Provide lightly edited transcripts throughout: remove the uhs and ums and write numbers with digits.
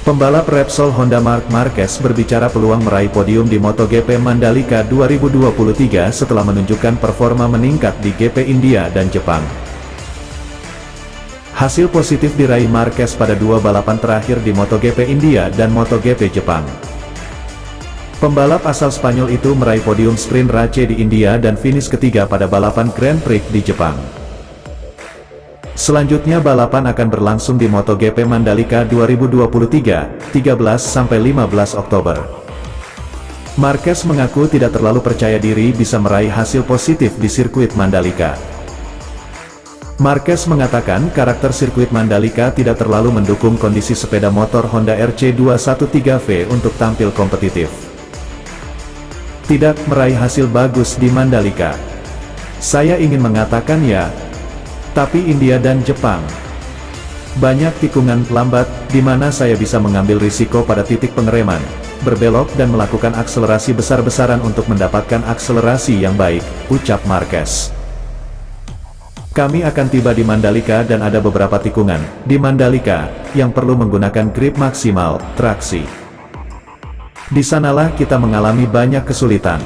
Pembalap Repsol Honda Marc Marquez berbicara peluang meraih podium di MotoGP Mandalika 2023 setelah menunjukkan performa meningkat di GP India dan Jepang. Hasil positif diraih Marquez pada dua balapan terakhir di MotoGP India dan MotoGP Jepang. Pembalap asal Spanyol itu meraih podium sprint race di India dan finish ketiga pada balapan Grand Prix di Jepang. Selanjutnya balapan akan berlangsung di MotoGP Mandalika 2023, 13–15 Oktober. Marquez mengaku tidak terlalu percaya diri bisa meraih hasil positif di sirkuit Mandalika. Marquez mengatakan karakter sirkuit Mandalika tidak terlalu mendukung kondisi sepeda motor Honda RC213V untuk tampil kompetitif. Tidak meraih hasil bagus di Mandalika. Saya ingin mengatakan ya. Tapi India dan Jepang. Banyak tikungan lambat, di mana saya bisa mengambil risiko pada titik pengereman, berbelok dan melakukan akselerasi besar-besaran untuk mendapatkan akselerasi yang baik, ucap Marquez. Kami akan tiba di Mandalika dan ada beberapa tikungan di Mandalika yang perlu menggunakan grip maksimal, traksi. Di sanalah kita mengalami banyak kesulitan.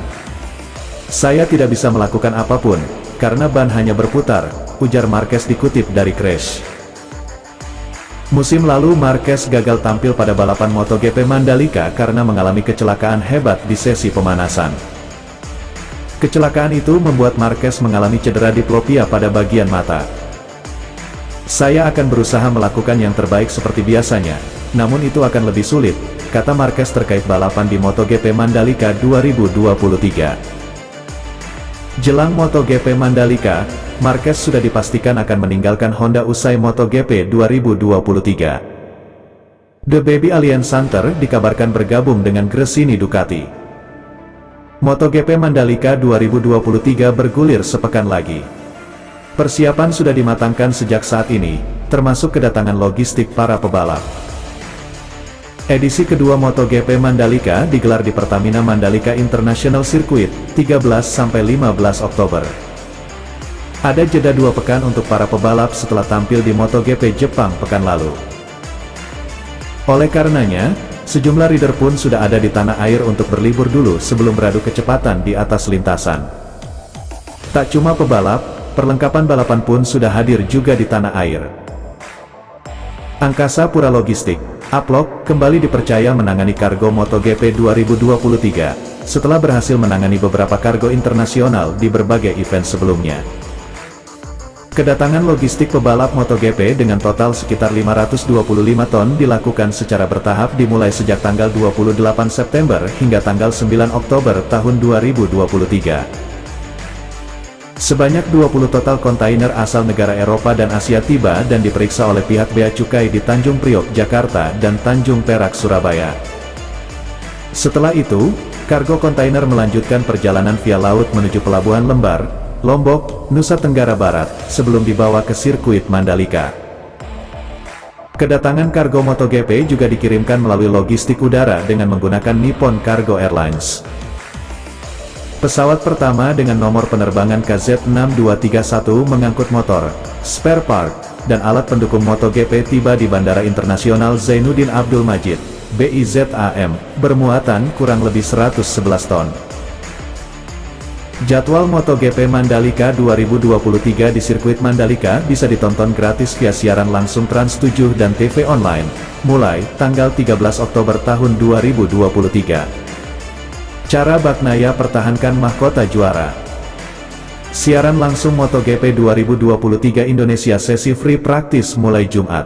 Saya tidak bisa melakukan apapun, karena ban hanya berputar, ujar Marquez dikutip dari Crash. Musim lalu Marquez gagal tampil pada balapan MotoGP Mandalika karena mengalami kecelakaan hebat di sesi pemanasan. Kecelakaan itu membuat Marquez mengalami cedera diplopia pada bagian mata. Saya akan berusaha melakukan yang terbaik seperti biasanya, namun itu akan lebih sulit, kata Marquez terkait balapan di MotoGP Mandalika 2023. Jelang MotoGP Mandalika, Marquez sudah dipastikan akan meninggalkan Honda usai MotoGP 2023. The Baby Alien Center dikabarkan bergabung dengan Gresini Ducati. MotoGP Mandalika 2023 bergulir sepekan lagi. Persiapan sudah dimatangkan sejak saat ini, termasuk kedatangan logistik para pebalap. Edisi kedua MotoGP Mandalika digelar di Pertamina Mandalika International Circuit, 13–15 Oktober. Ada jeda 2 pekan untuk para pebalap setelah tampil di MotoGP Jepang pekan lalu. Oleh karenanya, sejumlah rider pun sudah ada di tanah air untuk berlibur dulu sebelum beradu kecepatan di atas lintasan. Tak cuma pebalap, perlengkapan balapan pun sudah hadir juga di tanah air. Angkasa Pura Logistik, Uplock, kembali dipercaya menangani kargo MotoGP 2023, setelah berhasil menangani beberapa kargo internasional di berbagai event sebelumnya. Kedatangan logistik pebalap MotoGP dengan total sekitar 525 ton dilakukan secara bertahap dimulai sejak tanggal 28 September hingga tanggal 9 Oktober tahun 2023. Sebanyak 20 total kontainer asal negara Eropa dan Asia tiba dan diperiksa oleh pihak Bea Cukai di Tanjung Priok, Jakarta dan Tanjung Perak, Surabaya. Setelah itu, kargo kontainer melanjutkan perjalanan via laut menuju Pelabuhan Lembar, Lombok, Nusa Tenggara Barat, sebelum dibawa ke sirkuit Mandalika. Kedatangan kargo MotoGP juga dikirimkan melalui logistik udara dengan menggunakan Nippon Cargo Airlines. Pesawat pertama dengan nomor penerbangan KZ6231 mengangkut motor, spare part, dan alat pendukung MotoGP tiba di Bandara Internasional Zainuddin Abdul Majid, BIZAM, bermuatan kurang lebih 111 ton. Jadwal MotoGP Mandalika 2023 di sirkuit Mandalika bisa ditonton gratis via siaran langsung Trans7 dan TV online, mulai tanggal 13 Oktober tahun 2023. Cara Bagnaia pertahankan mahkota juara. Siaran langsung MotoGP 2023 Indonesia sesi free practice mulai Jumat.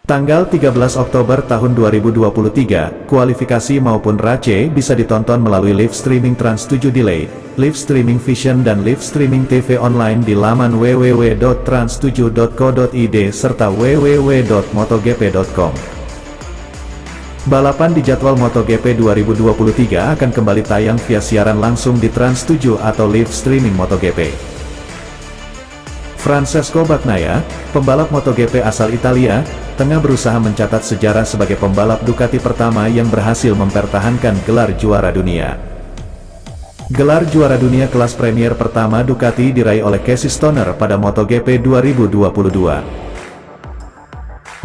Tanggal 13 Oktober tahun 2023, kualifikasi maupun race bisa ditonton melalui live streaming Trans7 Delay, live streaming Vision dan live streaming TV online di laman www.trans7.co.id serta www.motogp.com. Balapan di jadwal MotoGP 2023 akan kembali tayang via siaran langsung di Trans7 atau live streaming MotoGP. Francesco Bagnaia, pembalap MotoGP asal Italia, tengah berusaha mencatat sejarah sebagai pembalap Ducati pertama yang berhasil mempertahankan gelar juara dunia. Gelar juara dunia kelas Premier pertama Ducati diraih oleh Casey Stoner pada MotoGP 2022.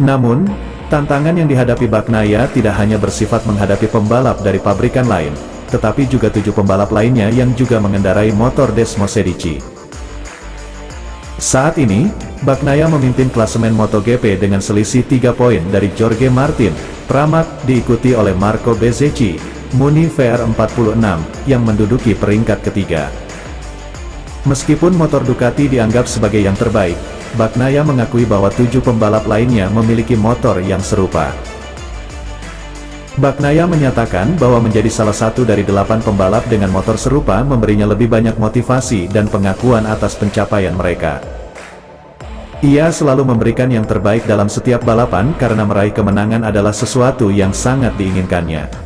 Namun, Tantangan yang dihadapi Bagnaia tidak hanya bersifat menghadapi pembalap dari pabrikan lain, tetapi juga 7 pembalap lainnya yang juga mengendarai motor Desmosedici. Saat ini, Bagnaia memimpin klasemen MotoGP dengan selisih 3 poin dari Jorge Martin, Pramac, diikuti oleh Marco Bezzecchi, Muni VR46, yang menduduki peringkat ketiga. Meskipun motor Ducati dianggap sebagai yang terbaik, Bagnaia mengakui bahwa 7 pembalap lainnya memiliki motor yang serupa. Bagnaia menyatakan bahwa menjadi salah satu dari 8 pembalap dengan motor serupa memberinya lebih banyak motivasi dan pengakuan atas pencapaian mereka. Ia selalu memberikan yang terbaik dalam setiap balapan karena meraih kemenangan adalah sesuatu yang sangat diinginkannya.